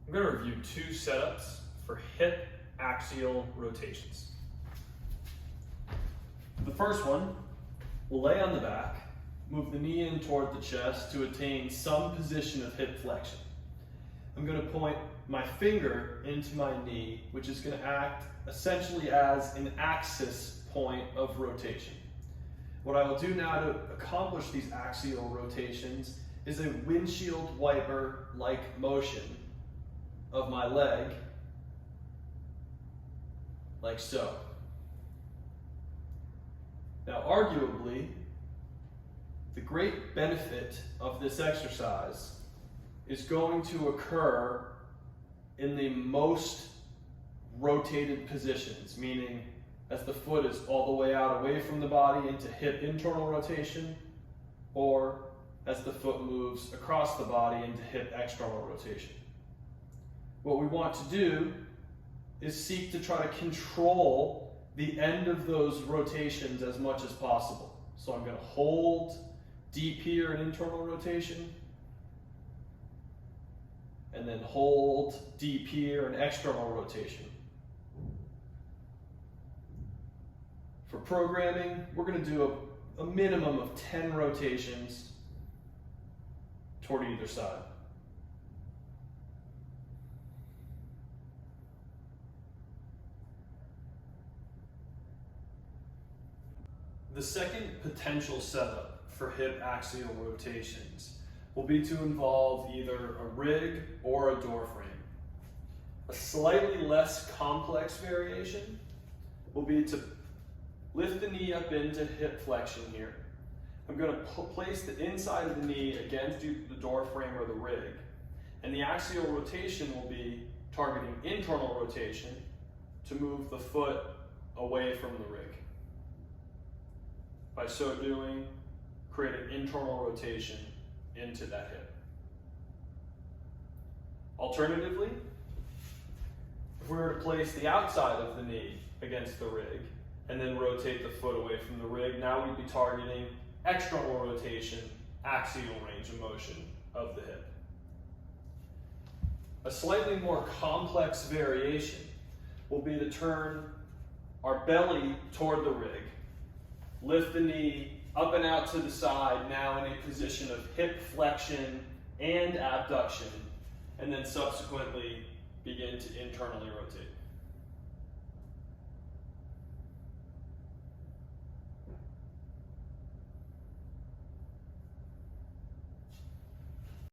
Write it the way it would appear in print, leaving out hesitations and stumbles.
I'm going to review two setups for hip axial rotations. The first one, we'll lay on the back, move the knee in toward the chest to attain some position of hip flexion. I'm going to point my finger into my knee, which is going to act essentially as an axis point of rotation. What I will do now to accomplish these axial rotations is a windshield wiper-like motion of my leg, like so. Now, arguably, the great benefit of this exercise is going to occur in the most rotated positions, meaning as the foot is all the way out away from the body into hip internal rotation, or as the foot moves across the body into hip external rotation. What we want to do is seek to try to control the end of those rotations as much as possible. So I'm going to hold deep here in internal rotation, and then hold deep here in external rotation. For programming, we're going to do a minimum of 10 rotations toward either side. The second potential setup for hip axial rotations will be to involve either a rig or a door frame. A slightly less complex variation will be to lift the knee up into hip flexion here. I'm going to place the inside of the knee against the door frame or the rig, and the axial rotation will be targeting internal rotation to move the foot away from the rig. By so doing, create an internal rotation into that hip. Alternatively, if we were to place the outside of the knee against the rig and then rotate the foot away from the rig, now we'd be targeting external rotation, axial range of motion of the hip. A slightly more complex variation will be to turn our belly toward the rig, lift the knee up and out to the side, now in a position of hip flexion and abduction, and then subsequently begin to internally rotate.